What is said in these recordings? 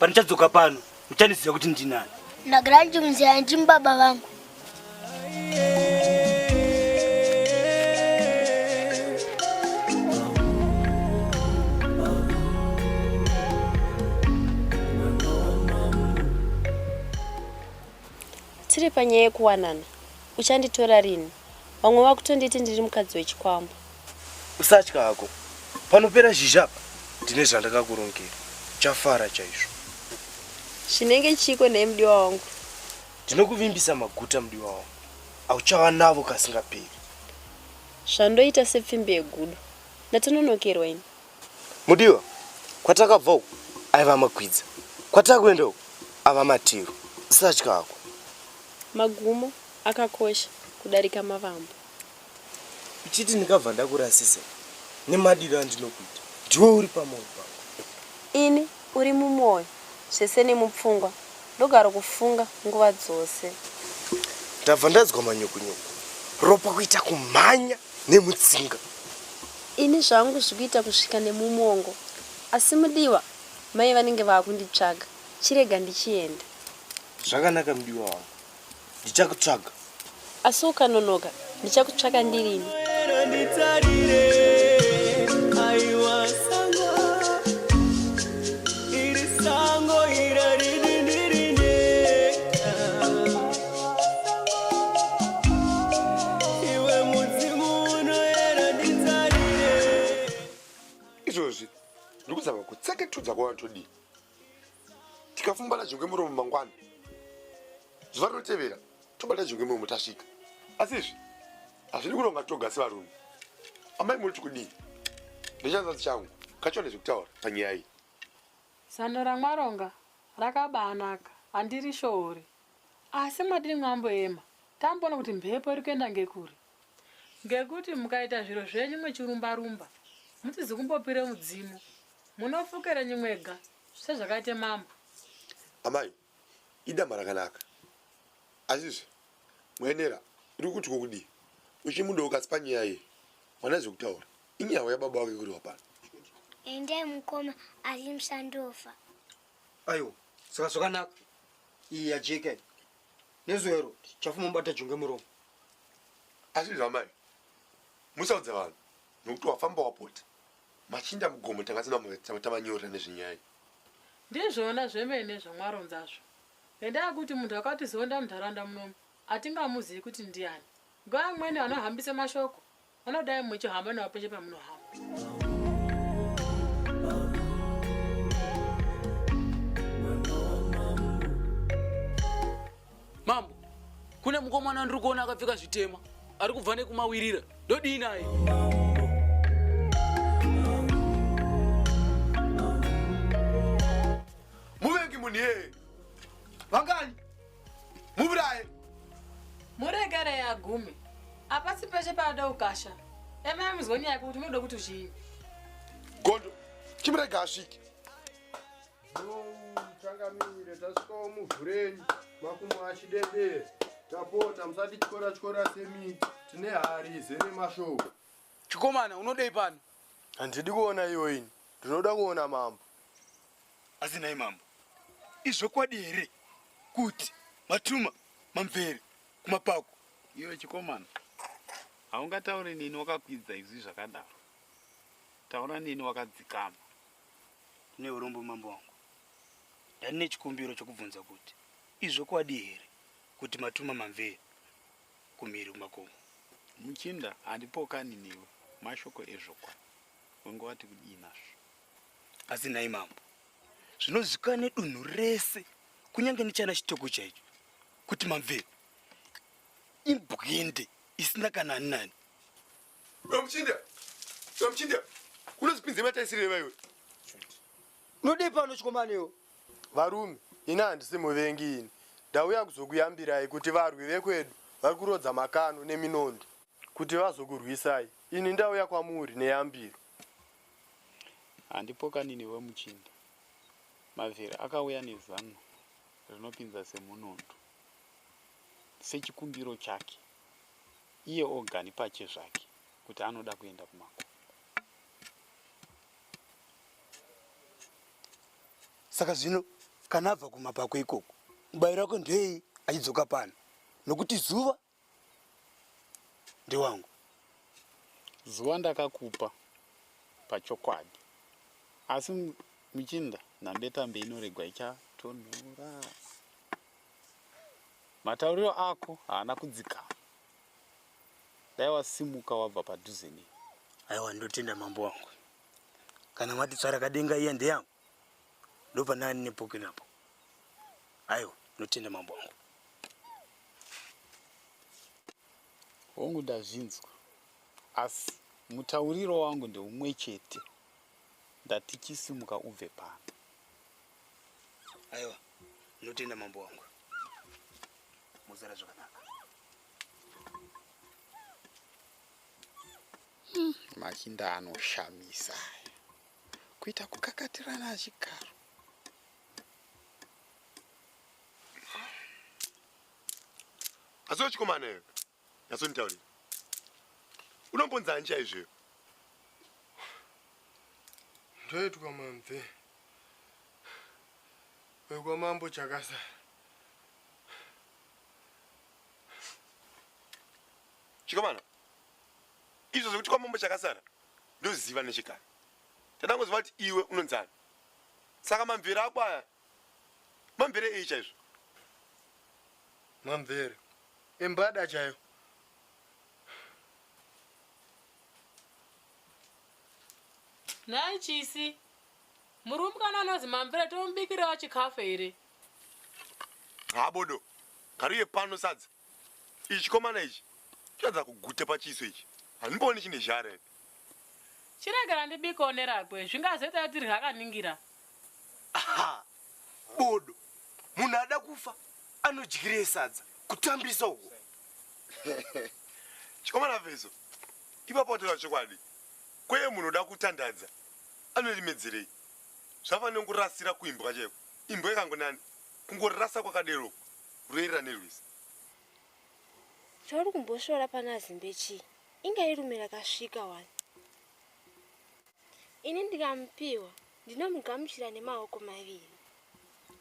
panichadzoka pano muchaniziva kuti ndinani. Ndagara chimuzira ndimbaba vangu. Tiri panyaya yekuwanana. Uchanditora rini? Vamwe vakutonditi ndiri mukadzi wechikwambo. Usatya hako. Panopera zhizhapa ndine zvandakakurongera. Chafara chaizvo. Chinenge chiko nemudiwa wangu. Ndinokuvimbisa maguta mudiwa wangu. Auchawa navo kasingaperi. Zvandoita sepfimbe yegudo. Ndatononokerwa ini. Mudiwa, kwatakabva uku aiva makwidza. Kwatakuenda uku ava matiro. Usatya hako. Magumo akakosha kudarika mavambo. Uchiti ndikabva ndakurasisa nemadiro andinokuita. Ndiwe uri pamwoyo pangu. Ini uri mumwoyo, zvese nemupfungwa. Ndogara kufunga nguva dzose. Ndabva ndadzwa manyukunyuku. Ropa kuita kumhanya nemutsinga. Ini zvangu zvikuita kusvika nemumongo. Asi mudiwa, mai vanenge vakunditsvaga. Chirega ndichienda. Zvakanaka mudiwa wangu. Ndichakutsvaga. Asi ukanonoka, ndichakutsvaga ndirini. Izvozvi ndikuzama kutsaketudza kwawatodi. Tikafumbana zvingwe muromo mangwana. Zuva rinotevera tobata zvingwe muromo tasvika. Asi izvi hazvidi kuronga toga sevarume. Amai muri kudii? Ndechanzasi changu kacho nezvekutaura panyaya iyi. Zano ramwaronga rakabanaka, handiri shori. Asi madini mwamboema, tamboona kuti mhepo iri kuenda ngekuri. Ngekuti mukaita zviro zvenyu mwechirumba-rumba, musizi kumbopire mudzimu. Munofukira nyimwega, sezvakaite mambo. Amai, idamba rakanaka. Azizvi, mwenera, uri kuti kukudii? Uchimuda ukasi panyaya iyi, mwana zvekutaura. Inyaya yababa wake kuri wapana. Endai mukoma asi musandofa. Aiwa, saka zvakanaka. Iyi ajeke. Nezvero chafuma mubata jongwe muromo. Azizvi amai, musaudza vanhu nokuti wafamba wapota. Machinda mugomo tangasina tamanyora nezvenyaya. Ndizvona zvemene zvamwaronzazvo. Ngendaa kuti munhu akatizonda munharaunda munomu, atingamuzivi kuti ndiani. Nguva amweni anohambisa mashoko, vanodai muchihamba nawo peshe pamunohamba. Mambo, kune mukomana ndiri kuona akapfeka zvitema, ari kubva nekumawirira. Ndodii naye? Muvengi munhu yeye. Vangani? Muburaye. Muregerei agume. Apasi peshe panoda ukasha. Emai muzoni yake kuti munoda kuti zvinyi. Gondo, chimurega asvike. Tangamire tasvikawo muvhureni makumo achidembere. Tapota musati chikora semiti. Tine hari izere mashoko. Chikomana, unodei pano? Handidi kuona iyo ini. Ndinoda kuona mambo. Asi nai mambo. Izvokwadi here kuti matuma mamvere kumapako. Iwe chikomana, haungatauri nini wakakwidza izvi zvakadaro. Taura nini wakadzikama. Ne urombo mambo wangu. Ndane chikumbiro chokubvunza kuti izvokwadi here kuti matuma mamvere kumiri kumakomo. Muchinda handipokani newe mashoko ezvokwadi. Wangowati kudii nazvo. Asi nai mambo. Zvinozvikane dunhu rese kunyange nechana chitoko chaicho kuti mamvere imbwende isina kana nani. Muchinda, unozipinze mataisire vaiwe. Unodei pano chikomanewo? Varume, ina handisi muvengi ini. Ndauya kuzokuyambirai kuti varwi vekwedu vari kurodza makano neminondo kuti vazokurwisai. Ini ndauya kwamuri neyambiro. Handipokani newe muchinda. Mavhiri akauya nezano rinopinza semunondo. Sechikumbiro chake. Iye ogani pache zvake kuti anoda kuenda kumako. Saka zvino kana abva kumapako ikoko mubayiro wako ndei achidzoka pano nokuti zuva ndewangu. Zuva ndakakupa pachokwadi, asi muchinda nambetambe inoregwa ichatonhora. Matauriro ako haana kudzikama. Dai wasimuka wabva padhuze neni. Aiwa, ndotenda mambo wangu. Kana mati tsvara kadenga iya ndeyangu, ndopa nani nepokenapo. Aiwa, ndotenda mambo wangu. Hongu ndazvinzwa, asi mutauriro wangu ndeumwe chete. Ndati chisimuka ubve pano. Aiwa, ndotenda mambo wangu. Muzara zvakanaka. Machinda anoshamisa kuita kukakatirana achigaro. Asi wechikomana nyasonditaurira, unombonzani chaizvo? Ndoitwa mamve wekwamambo chakasa. Chikomana, izvo zvekuti kwamambo chakasara ndoziva nechikare. Tandangoziva kuti iwe unonzani. Saka mamvere ako aya mamvere ei chaizvo? Mamvere embada chayo. Nhai chisi, murumbwana anozi Mamvere tomubikirawo chikafu here? Habodo, ngariye pano sadza. Ichi chikomana ichi chadza kugute pachiso ichi. Handimboni chine zhara. Chiregera ndibikawo nerakwe, zvingazoita kuti rakaningira. Aha, bodo. Munhu ada kufa anodyire sadza kutambisa uko. Chikomana Vezo, ipapo tola chokwadi. Kweye munhu oda kutandadza anorimedzerei. Zvafanira kurasira kuimbwa chaiko. Imbwa ikangonani kungorasa kwakadero roerera nerwisi. Chori kumbosvora pana Zimbechi. Inga irume rakasvika wani. Ini ndikamupiwa ndinomugamuchira nemaoko maviri.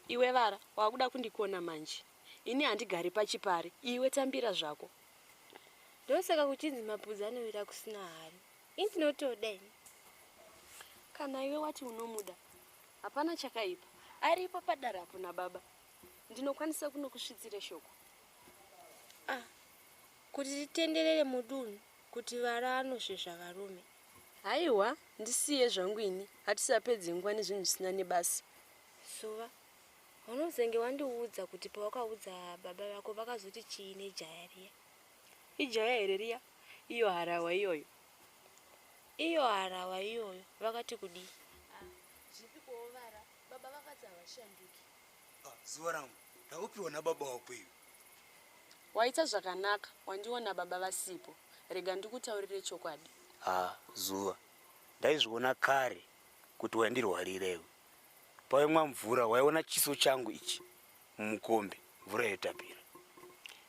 Iwe Vara, wakuda kundikuona manje. Ini handigari pachipare, iwe tambira zvako. Ndosaka kuchinzi mabvudzi anovira kusina hari. Ini ndinotodeni. Kana iwe wati unomuda, hapana chakaipa. Aripo padarapo nababa. Ndinokwanisa kunokusvitsire shoko. Kuti titenderere mudunhu kuti Vara anosvezva varume. Haiwa, ndisiye zvangu ini. Hatisapedze nguva nezvinhu zvisina nebasa. Suva, unozenge wandiudza kuti pawakaudza baba vako vakazoti chii nejaya riya. Ijaya here riya? Iyo harawa iyoyo. Iyo harawa iyoyo vakati kudii? Zvipikowo Vara, baba vakati havashanduki. Zuva rangu, ndaupiwa nababa wako iwe. Waita zvakanaka, wandiona baba vasipo. Rega ndikutaurire chokwadi. Zuva, ndaizviona kare kuti wandirwarirewe. Paimwa mvura waiona chiso changu ichi mumukombe, mvura yotapira.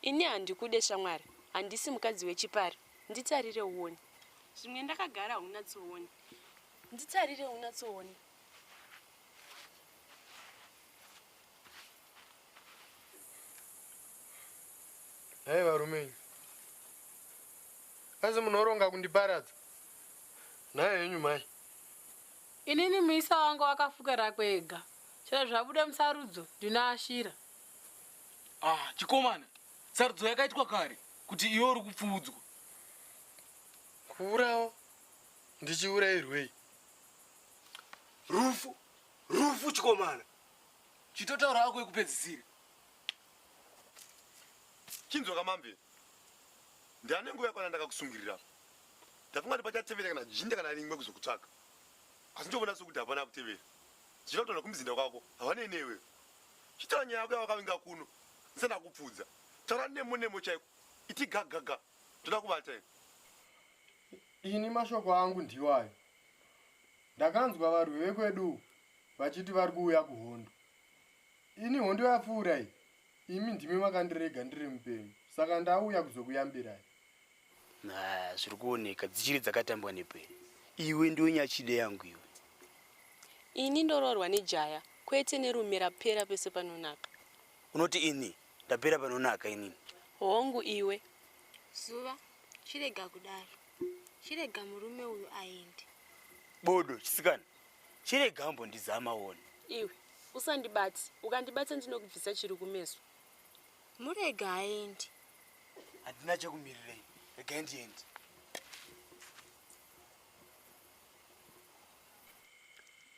Ini handikude shamwari, handisi mukadzi wechipare. Nditarire uone. Zvimwe ndakagara unatsoone. Nditarire unatsoone. Hai varume, asi munoronga kundiparadza. Naye henyu mai. Inini muisa wangu wakafukira kwega. Chero zvabude musarudzo ndinoashira. Chikomana, sarudzo yakaitwa kare kuti iwe uri kupfuudzwa. Kuurawo ndichiurayirwei? Rufu chikomana. Chitotaura hako yekupedzisira. Chinzwa Mamvere. Ndiane nguva yakwana ndakakusungirira. Ndafunga kuti pachatevera kana jinde kana rimwe kuzokutsvaka. Asi ndobona sokuti hapana kutevera. Zvinotona kumuzinda kwako, havane newe. Chitaura nyaya yako yawakavinga kuno, ndisana kupfudza. Taura nemo chaiko. Iti gaga. Toda kubata ine. Ini mashoko angu ndiwayo. Ndakanzwa varwi vekwedu vachiti vari kuuya kuhondo. Ini hondo yapfuura iyi. Imi ndimi makandirega ndiri mupenyu. Saka ndauya kuzokuyambirai. Zviri kuoneka dzichiri dzakatambwa nepeni. Iwe ndiwe nyachide yangu iwe. Ini ndororwa nejaya kwete nerume rapera pese panonaka. Unoti ini ndapera panonaka inini? Hongu iwe. Zuva, chirega kudaro. Chirega murume uyu aende. Bodo chisikana, chirega ambo ndizama wona. Iwe usandibati, ukandibata ndinokubvisa chiri kumeso. Murega aende. Handina chekumirira, rega ndiende.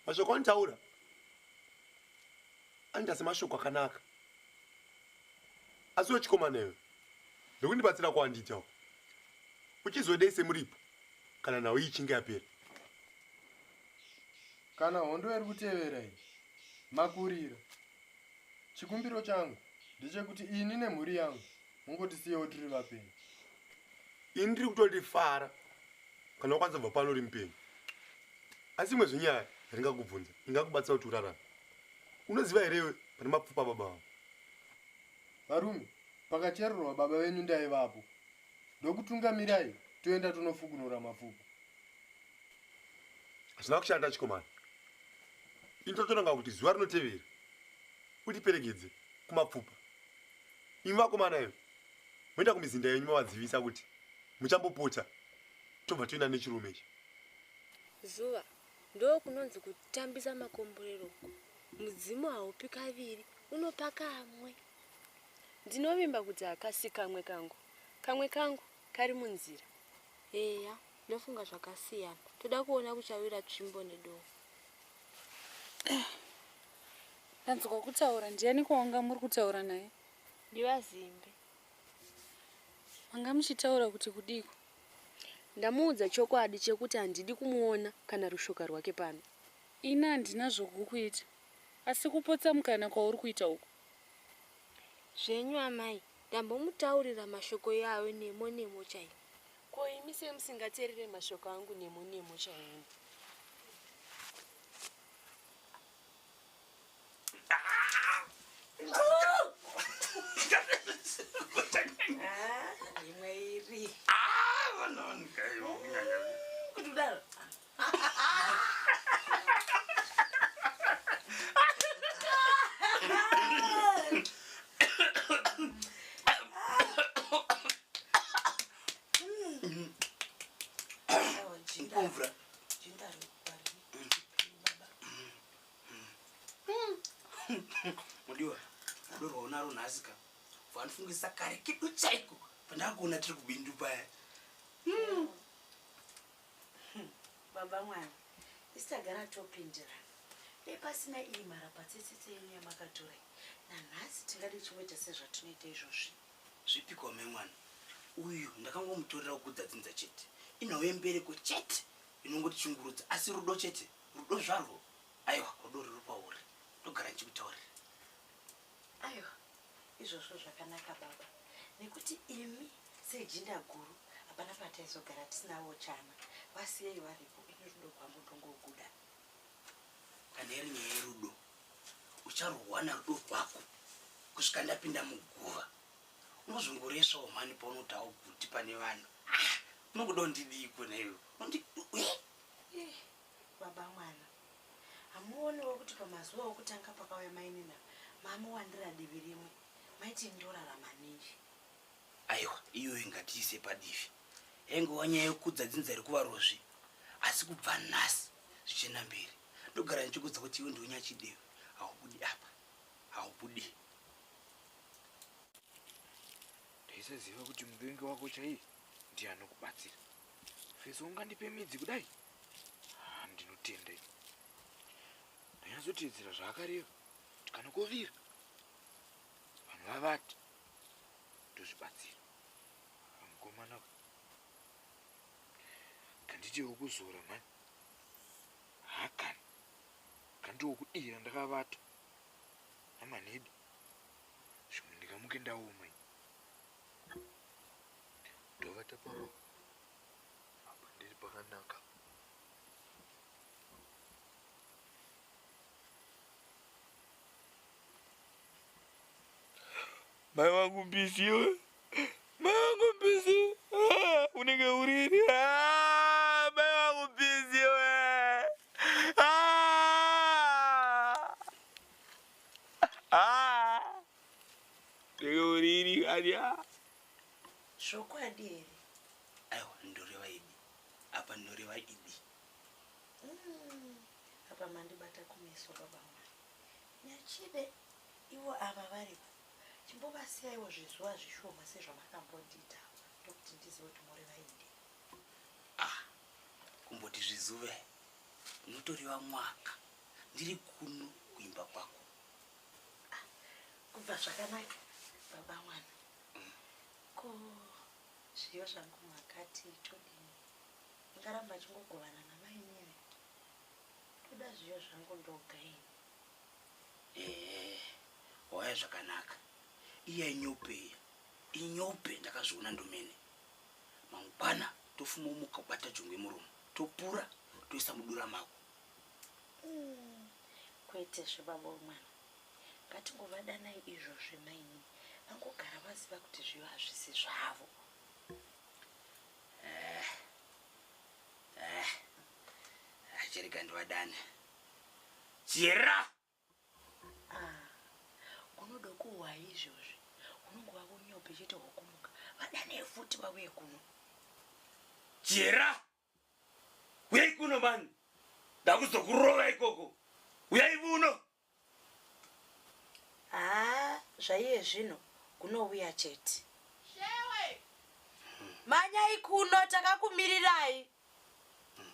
Mashoko antaura andase mashoko akanaka, asi wechikomaneyo ndokundibatsira kwanditawo uchizodei semuripo kana nawo ichinge yapera. Kana hondo iri kutevera iyi makurira, chikumbiro changu ndechekuti ini nemhuri yangu mungotisiyewo tiri vapenyu. Ini ndiri kutondifara kana wakwanisa kubva pano uri mupenyu, asi imwe zvenyaya yaringakubvunza ingakubatsira kuti urarame. Unoziva herewe pane mapfupa baba vangu? Varume, pakachererwa baba venyu ndaivapo. Ndokutungamirai toenda tonofukunura mapfupa. Hazvina kushanda chikomana. Ini totonanga kuti zuva rinotevera utiperegedze kumapfupa. Imi vakomana ivo moenda kumizinda yenyu mavadzivisa kuti muchambopota tobva toenda nechirume ichi. Zuva, ndo kunonzi kutambisa makomborero. Mudzimu haupi kaviri, unopa kamwe. Ndinovimba kuti hakasi kamwe kangu. Kamwe kangu kari munzira. Eya, ndofunga zvakasiyana. Toda kuona kuchawira tsvimbo nedovo. Ndanzwa kutaura, ndiani kwawanga muri kutaura naye? Ndiva Zimbe. Manga muchitaura kuti kudiko? Ndamuudza chokwadi chekuti handidi kumuona kana rushoka rwake pano. Ina handina zvokukuita, asi kupotsa mukana kwauri kuita uku. Zvenyu amai, ndambomutaurira mashoko yayo nemo chaimo. Ko imi semusingateerere mashoko angu nemo chaimo. Mudiwa, adoro unaro nhasika. Vanifungisa kare kidu chaiko. Pandakona tiri kubindu paya. Baba Mwana, isitagara topindira. Nepasina iyi marapatsetsetse yenyu yamakatora. Nanhasi tingade chimwe sezvatinoita izvozvi. Zvipiko Mwana. Uyu ndakangomutorera kudzadzinza chete. Inauye mbereko chete inongoti chingurudza, asi rudo chete. Rudo zvarwo. Aiwa, rudo ruri pauri. Ndogara ndichikutaurira. Aiwa, izvozvo zvakanaka baba. Nekuti imi sejinda guru hapana pataizogara tisinawo chana. Vasiyei varipo, ini rudo kwangu ndongoguda. Kana iri nyaya yerudo, ucharwana rudo rwako kusvika ndapinda muguva. Unozongoreswawo mhani paunotawo kuti pane vanhu. Unongodawo ndidiko neyo. Baba Mwana, hamuoniwo kuti pamazuva okutanga pakauya mainina mamuwandira divi rimwe maiti ndorarama ninji. Aiwa, iyo ingatiise padivi. Engova nyaya yekudzadzinza rekuvarozvi, asi kubva nhasi zvichienda mberi. Ndogara ndichikudza kuti iwe ndonyachidevi. Haubudi apa, haubudi. Ndaisaziva kuti muvengi wako chaiye ndiye anokubatsira. Feso ungandipe midzi kudai? Ndinotenda ini. Ndanyatsoteedzera zvaakareva kuti kana kovira vanhu vavati ndozvibatsira. Mukomana kanditiwo kuzora mani. Hakani kandiwo kudira ndakavata namanhedu zvimwe ndikamuke ndaoma ndovata pavo apa ndiri pakanaka. Mai wangu mbisi we, mai wangu mbisi, unenge uriri, mai wangu mbisi we. Ndeuriri kanya. Zvokwadi here? Aiwa, ndoreva idi. Apa ndoreva idi. Apa mandibata kumeso baba wangu. Nyachide iwo ava varipo. Chimbovasiyaiwo zvizuva zvishoma sezvamakambondiita ndokuti ndizive kuti mureva idi. Kumboti zvizuve. Mutoriva mwaka. Ndiri kuno kuimba kwako. Kubva zvakanaka baba mwana. Ko zviyo zvangu makati todini. Ngaramba chingogovana namai nyewe. Toda zviyo zvangu ndogaini. Waya zvakanaka. Iya inyopeya. Inyope ndakazviona ndomene. Mangwana tofuma umuka kubata jongwe muromo. Topura toisa mudura mako. Kwete zvebaba mwana. Ngatingovadanai izvo zvemaini. Vangogara vaziva kuti zviyo hazvisi zvavo. Chirega ndivadane. Chira! Unoda kuwa izvozvi. Unongova unyope chete hokumuka. Vadane futi vauye kuno. Chira! Uyai kuno mani. Ndakuzokurova ikoko. Uyai kuno. Zvaiye zvino kunouya chete. Shewe! Manyai kuno takakumirirai.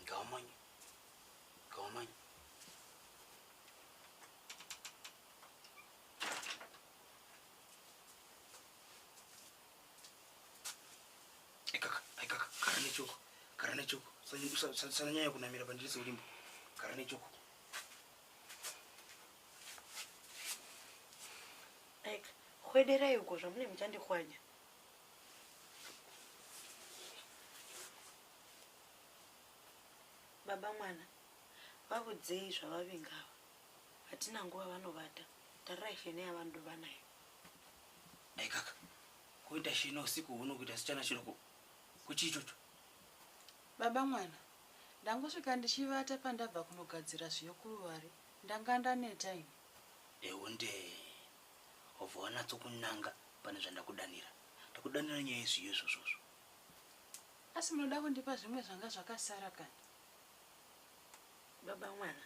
Gaumanya. Gaumanya. Aikaka, karane choko. Sananyanya kunamira pandirisi ulimbo. Karane choko. Kwederai uko zvamune muchandikwanya. Baba mwana, vavudzei zvavavingava. Hatina nguva vanovata. Tarirai shene yavandova nayo. Aikaka, kuita shene usiku huno kuita sichana chiroko. Kuchichocho. Baba mwana, ndangosvika ndichivata pandabva kunogadzira zviyo kuruware. Ndanga ndaneta ini. Eonde. Obva wanatsokunanga pane zvandakudanira. Ndakudanira nyaya yezviyo izvozvo. Asi munoda kundipa zvimwe zvanga zvakasara kani? Baba mwana,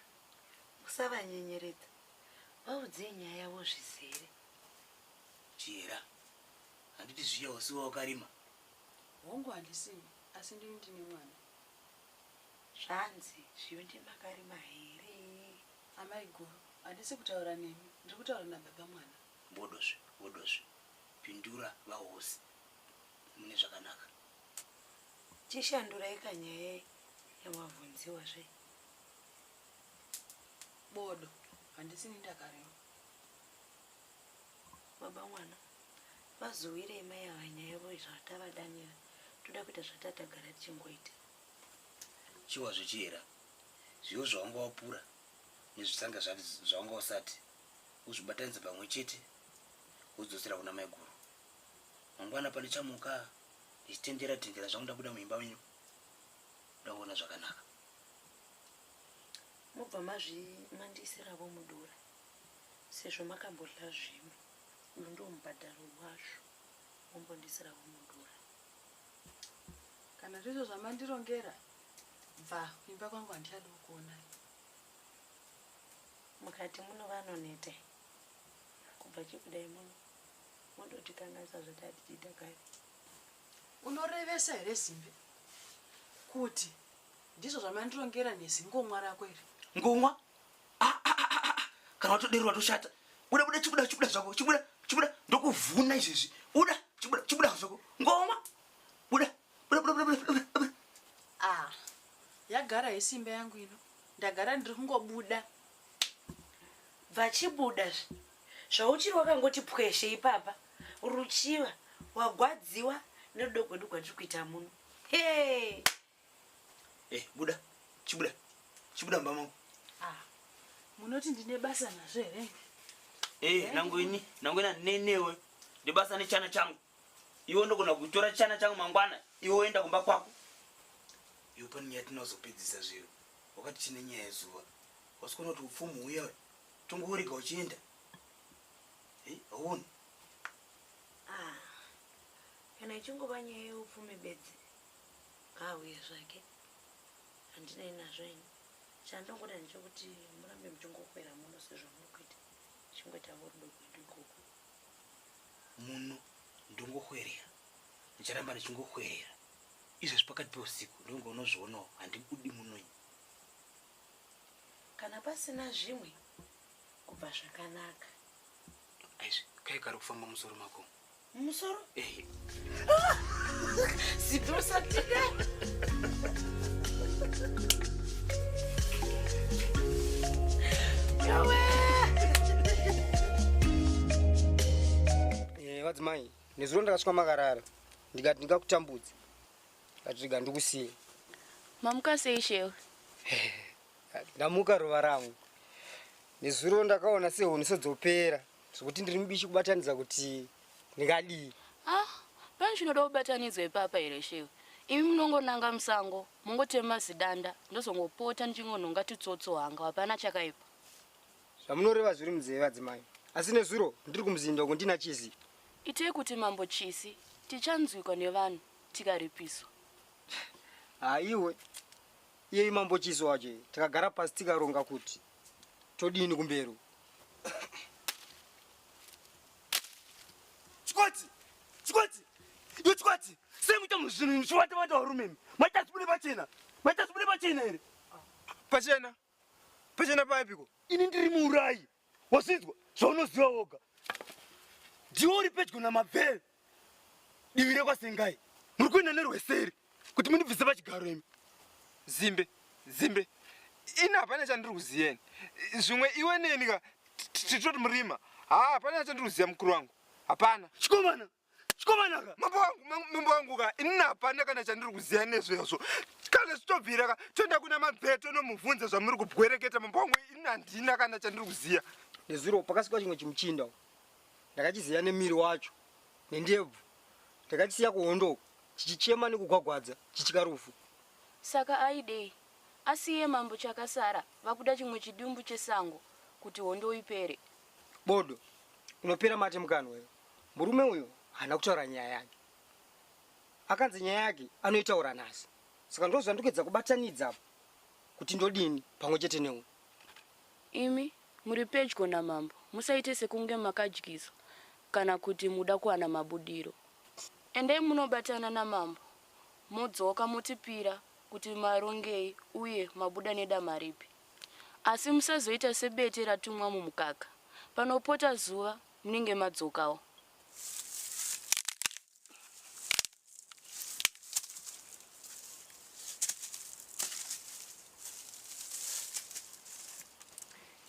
musavanyenyeredza. Vaudzei nyaya yavo zvizere. Chira, handiti zviya usiwa wakarima. Hongu handisini, asi ndini ndine mwana. Zvanzi, zviyo ndimakarima here. Amai guru, handisi kutaura nemi, ndiri kutaura nababa mwana. Vodozve. Pindura vahosi. Mune zvakanaka. Chishandurai kanyaya yamavhunziwa zve. Bodo, handisini ndakarema. Baba mwana, vazovirei mai avanyaya yavo zvatavadanira. Toda kuita zvatatagara tichingoita. Chiwa zvichiyera. Zviyo zvawanga wapura. Nezvisanga zvawanga usati. Uzvibatanidza pamwe chete. Udzosera kuna mai guru. Mangwana pane chamuka. Ndichitendera zvangu buda muimba menyu. Ndakuona zvakanaka. Mubva mandisiravo mudura. Sezvo makambodla zvimwe. Uyu ndiwo mubhadharo wazvo. Mumbondisiravo mudura. Kana ndizvo zvamandirongera, bva kuimba kwangu handichadi kukuonai. Mukati muno vanoneta. Kubva chikudai muno. Mondotikanganisa zvatati tiita kare. Unorevesa here Zimbe? Kuti ndizvo zvamandirongera nezingomwa rako iri. Ngomwa? Kana watoderwa toshata. Buda chibuda zvako. Chibuda ndokuvhuna izvezvi. Buda chibuda zvako. Ngomwa. Buda. Yagara yesimba yangu ino. Ndagara ndiri kungobuda. Vachibuda zvauchiri wakangoti pweshe ipapa. Ruchiva wagwadziwa nerudogodo kwatiri kuita muno. Buda. Chibuda mbamangu. Munoti ndine basa nazvo here? Nangwena nenewe. Ndibasa nechana changu. Iwe ndogona kutora chana changu mangwana. Iwe oenda kumba kwako. Iwe pane nyaya tinozopedzisa zviro. Wakati tine nyaya yezuva. Wasikona kuti upfumu uya. Tongorega uchienda. huni kana ichingova nyaya yeupfumi bedzi ngauye zvake handinei nazvo ini chandongoda ndechekuti murambe muchingokwera muno sezvo muri kuita chingoitawo rudo kwedu ikoko muno ndongohwerera ndicharamba ndichingohwerera izvezvi pakati peusiku ndonge unozvionawo handibudi munoyi kana pasina zvimwe kubva zvakanaka aizvi kaikari kufamba musoro mako musoro ehe sidosatide vadzimai nezuro ndakasvika makarara ndikati ndingakutambudza katirega ndikusiye mamuka sei shewe ndamuka rova rangu nezuro ndakaona sehuniso dzopera zvokuti ndiri mubishi kubatanidza kuti ndingadii pani chinoda kubatanidzwa ipapa here shewe imi munongonanga musango mungotema zidanda ndozongopota ndichingonhonga titsotso hanga hapana chakaipa zvamunoreva zviri munzeve vadzimai asi nezuro ndiri kumuzinda uko ndina chizi itei kuti mambo chisi tichanzwikwa nevanhu tikaripiswa iwe iyei mambo chisi wacho takagara pasi tikaronga kuti todini kumberi chikwati sei muita muzvinhu nichiwata varumemi maita zibune pachena here pachena paipiko ini ndiri muurayi wazvinzwa zvaunoziva woga ndiwo uri pedyo namabvere divi rekwasengai muri kuenda nerweseri kuti mundibvise pachigaro imi zimbe ini hapana chandiri kuziyeni zvimwe iwe nenika titoti murima hapana chandiri kuziya mukuru wangu hapana chikomanaka mambo wangu ka ini hapana kana chandiri kuziya nezvezvo kana zvitobvira ka toenda kuna mabvere tonomubvunza zvamuri kubwereketa mambo wangu ini handina kana chandiri kuziya nezuro pakasikwa chimwe chimuchinda ndakachiziya nemiri wacho nendebvu ndakachisiya kuhondoko chichichema nekugwagwadza chichikarufu saka aidei asiye mambo chakasara vakuda chimwe chidumbu chesango kuti hondo ipere bodo unopera mate mukanwa murume uyo hana kutaura nyaya yake akanzi nyaya yake anoitaura nhasi saka ndozvandikuedza kubatanidza kuti ndodini pamwe chete newe imi muri pedyo namambo musaite sekunge makadyiswa kana kuti muda kuwana mabudiro endei munobatana namambo modzoka motipira kuti marongei uye mabuda nedama ripi asi musazoita sebete ratumwa mumukaka panopota zuva munenge madzokawo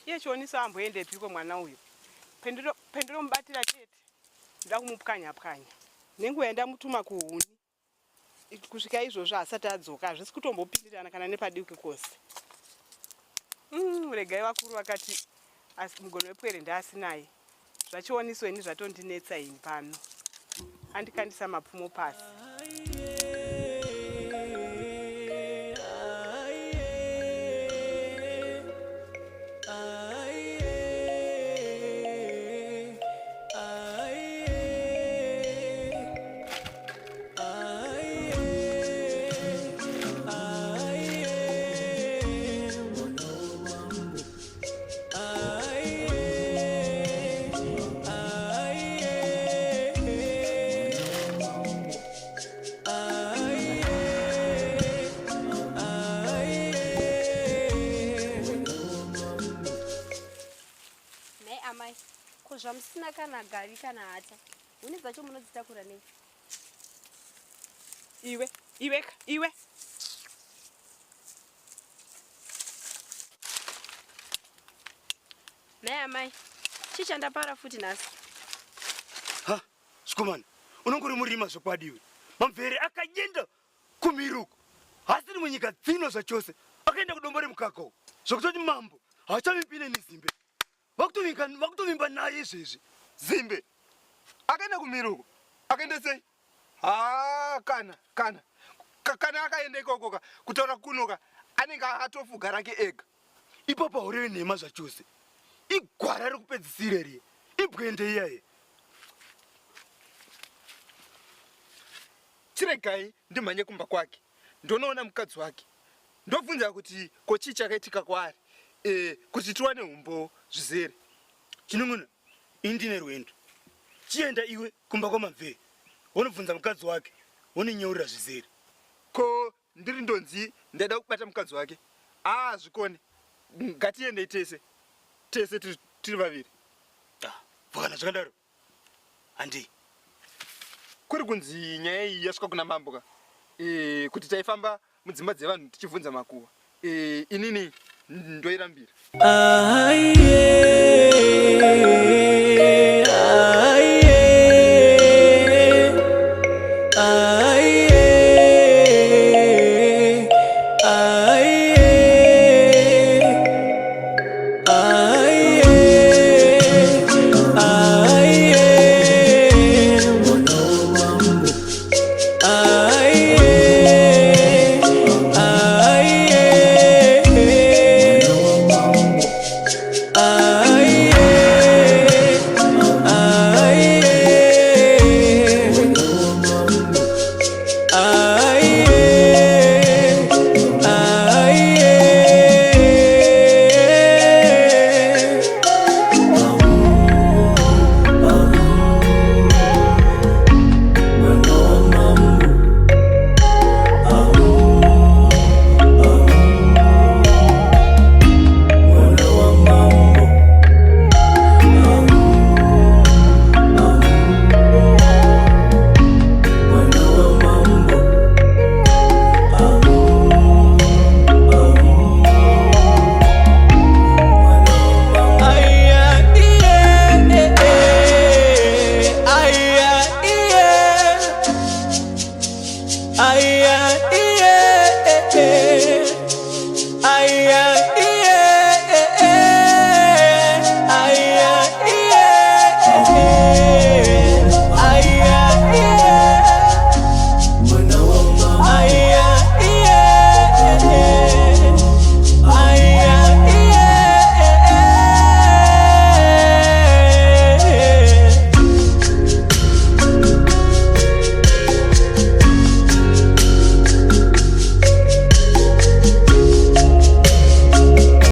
iye chionisa amboendepiko mwana uyu pendiro mubatira chete nda kumupwanya nenguva ndamutuma kuhuni kusvika izvozvo asati adzoka hazvisi kutombopindirana kana nepadiuke kwose regai vakuru vakati mugono wepwere ndaasinaye zvachionisweni zvatondinetsa ini pano andikandisa mapfumo pasi zvamusina kana gari kana hata huni dzacho munodzitakura nei iwe mai amai chichandapara futi nhasi chikomana unongori murima zvokwadiwe mamvere akaenda kumiruko hasiri munyika dzino zvachose akaenda kudombore mukakao zvokutoti mambo haachavipine nezimbe vakutovimba naye izvezvi zimbe akaenda kumiruko akaenda sei kana akaenda ikokoka kutaura kunoka anenge atofuga rake ega ipapo haureve nhema zvachose igwara rekupedzisira riye ibwende iyaye chiregai ndimhanye kumba kwake ndonoona mukadzi wake ndobvunza kuti kochi chakaitika kwaari kuti tiwane umbo zvizere. Chinun'una indine rwendo chienda iwe kumba kwamabve wonobvunza mukadzi wake wonenyeurira zvizere. Ko ndiri ndonzi ndaida kubata mukadzi wake zvikone ngatiendei tese tiri vaviri. Vakana zvakadaro handi kuri kunzi nyaya iyi yasvika kuna mambo ka kuti taifamba mudzimba dzevanhu tichibvunza makuhwa inini ndoirambira.